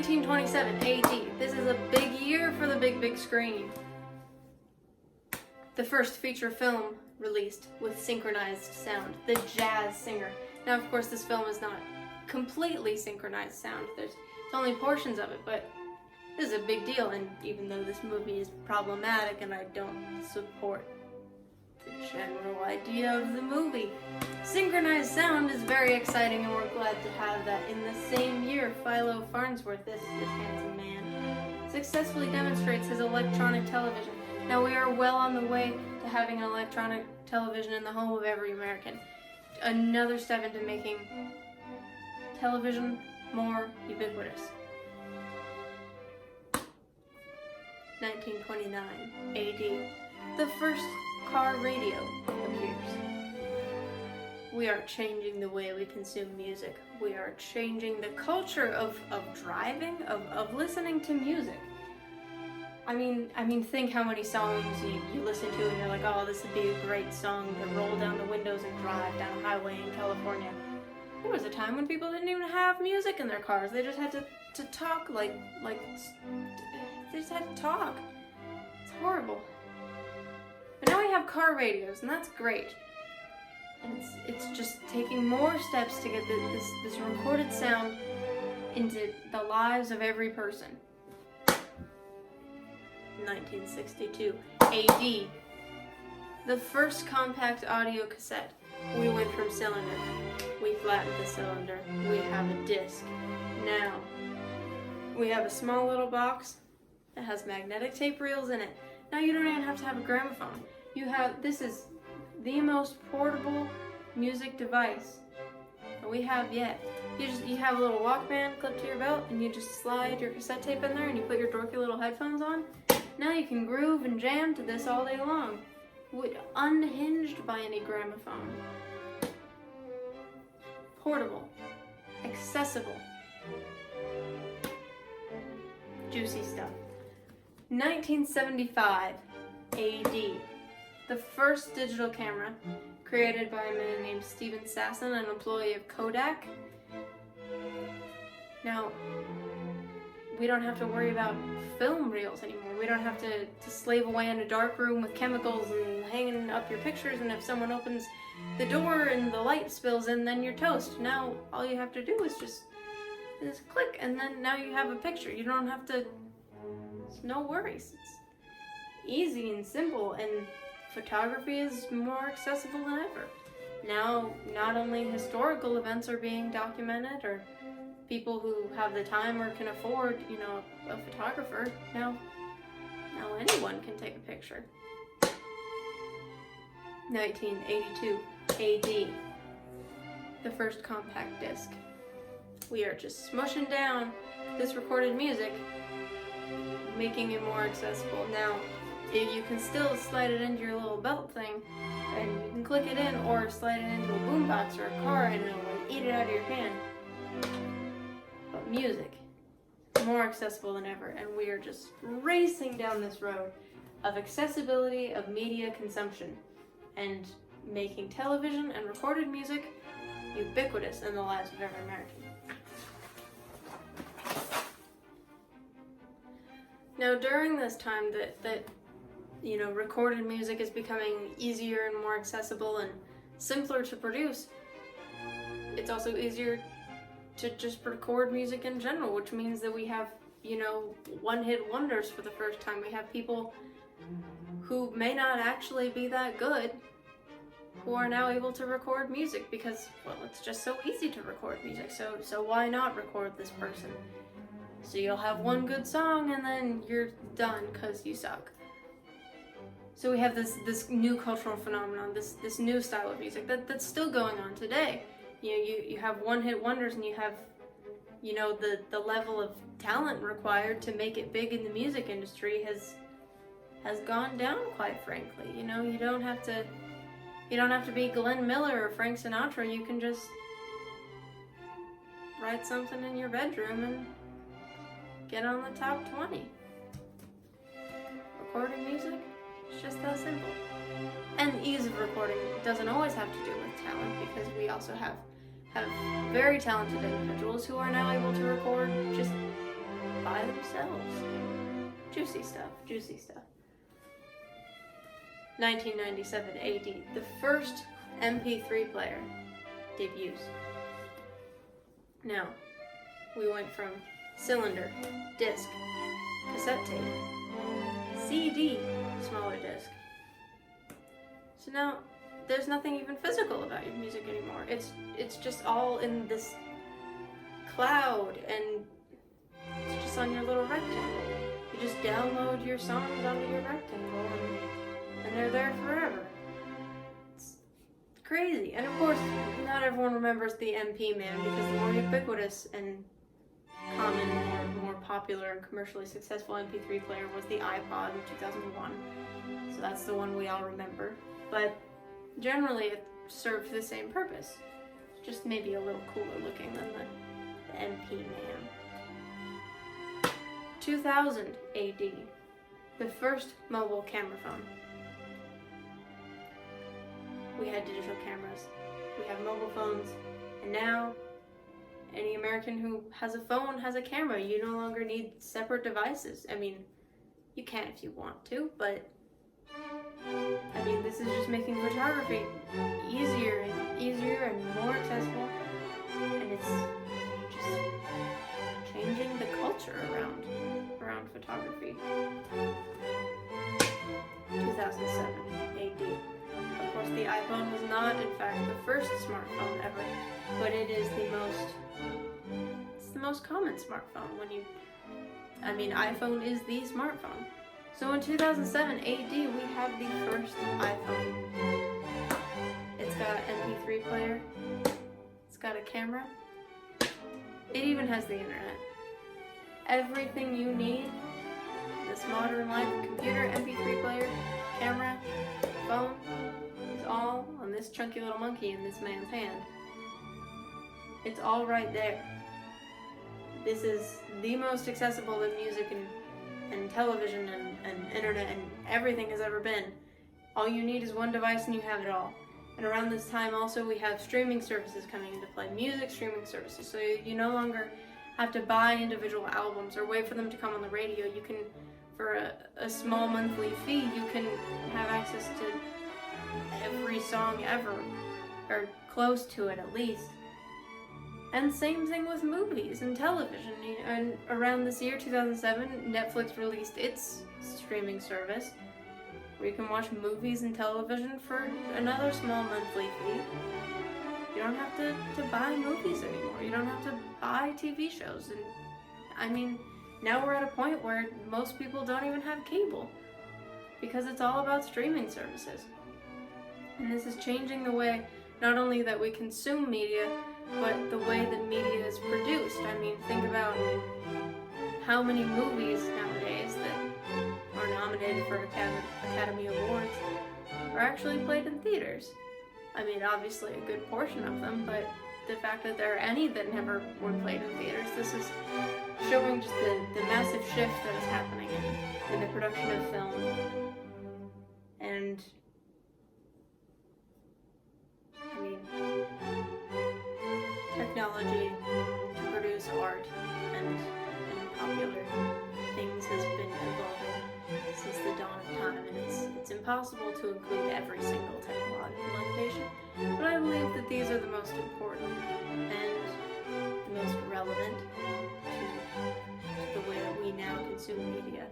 1927 AD. This is a big year for the big screen. The first feature film released with synchronized sound, The Jazz Singer. Now, of course, this film is not completely synchronized sound. There's only portions of it, but this is a big deal, and even though this movie is problematic and I don't support the general idea of the movie, synchronized sound is very exciting, and we're glad to have that. In the same year, Philo Farnsworth, this handsome man, successfully demonstrates his electronic television. Now, we are well on the way to having an electronic television in the home of every American. Another step into making television more ubiquitous. 1929 AD. The first car radio appears. We are changing the way we consume music. We are changing the culture of driving, of listening to music. I mean, think how many songs you listen to and you're like, oh, this would be a great song to roll down the windows and drive down a highway in California. There was a time when people didn't even have music in their cars. They just had to talk like they just had to talk. It's horrible. But now we have car radios, and that's great. And it's just taking more steps to get this recorded sound into the lives of every person. 1962 AD. The first compact audio cassette. We went from cylinder. We flattened the cylinder. We have a disc. Now, we have a small little box that has magnetic tape reels in it. Now you don't even have to have a gramophone. This is the most portable music device that we have yet. You have a little Walkman clipped to your belt, and you just slide your cassette tape in there, and you put your dorky little headphones on. Now you can groove and jam to this all day long, unhinged by any gramophone. Portable, accessible, juicy stuff. 1975 AD. The first digital camera, created by a man named Steven Sasson, an employee of Kodak. Now, we don't have to worry about film reels anymore. We don't have to slave away in a dark room with chemicals and hanging up your pictures, and if someone opens the door and the light spills in, then you're toast. Now, all you have to do is just click, and then now you have a picture. You don't have to, it's no worries. It's easy and simple, and photography is more accessible than ever. Now, not only historical events are being documented, or people who have the time or can afford, a photographer. Now anyone can take a picture. 1982 AD. The first compact disc. We are just smushing down this recorded music, making it more accessible. Now, you can still slide it into your little belt thing, and you can click it in, or slide it into a boombox or a car, and it'll eat it out of your hand. But music, more accessible than ever, and we are just racing down this road of accessibility of media consumption and making television and recorded music ubiquitous in the lives of every American. Now, during this time that recorded music is becoming easier and more accessible and simpler to produce, it's also easier to just record music in general, which means that we have, one-hit wonders for the first time. We have people who may not actually be that good who are now able to record music because, well, it's just so easy to record music. So why not record this person? So you'll have one good song and then you're done because you suck. So we have this new cultural phenomenon, this new style of music that's still going on today. You have one-hit wonders, and you have, the level of talent required to make it big in the music industry has gone down, quite frankly. You don't have to be Glenn Miller or Frank Sinatra. You can just write something in your bedroom and get on the top 20. Recording music, it's just that simple. And the ease of recording doesn't always have to do with talent, because we also have very talented individuals who are now able to record just themselves. Juicy stuff, juicy stuff. 1997 AD, the first MP3 player debuts. Now, we went from cylinder, disc, cassette tape, CD, smaller disc. So now, there's nothing even physical about your music anymore. It's just all in this cloud, and it's just on your little rectangle. You just download your songs onto your rectangle, and they're there forever. It's crazy. And of course, not everyone remembers the MP Man, because the more ubiquitous and common, more popular and commercially successful MP3 player was the iPod in 2001. So that's the one we all remember. But generally, it served the same purpose, just maybe a little cooler looking than the MP Man. 2000 AD, the first mobile camera phone. We had digital cameras, we have mobile phones, and now any American who has a phone has a camera. You no longer need separate devices. I mean, you can if you want to, but I mean, this is just making photography easier and more accessible, and it's just changing the culture around photography. 2007 AD. Of course, the iPhone was not, in fact, the first smartphone ever, but it is the most common smartphone. iPhone is the smartphone. So in 2007 AD, we have the first iPhone. It's got an MP3 player. It's got a camera. It even has the internet. Everything you need, this modern life, computer, MP3 player, camera, phone, is all on this chunky little monkey in this man's hand. It's all right there. This is the most accessible that music and television and internet and everything has ever been. All you need is one device and you have it all. And around this time also we have streaming services coming into play, music streaming services. So you no longer have to buy individual albums or wait for them to come on the radio. You can, for a small monthly fee, you can have access to every song ever, or close to it at least. And same thing with movies and television. And around this year, 2007, Netflix released its streaming service, where you can watch movies and television for another small monthly fee. You don't have to buy movies anymore. You don't have to buy TV shows. And I mean, now we're at a point where most people don't even have cable, because it's all about streaming services. And this is changing the way not only that we consume media, but the way that media is produced. I mean, think about how many movies nowadays that are nominated for Academy Awards are actually played in theaters. I mean, obviously a good portion of them, but the fact that there are any that never were played in theaters, this is showing just the massive shift that is happening in the production of film. And I mean, technology to produce art and popular things has been evolving since the dawn of time, and it's impossible to include every single technological innovation, but I believe that these are the most important and the most relevant to the way that we now consume media.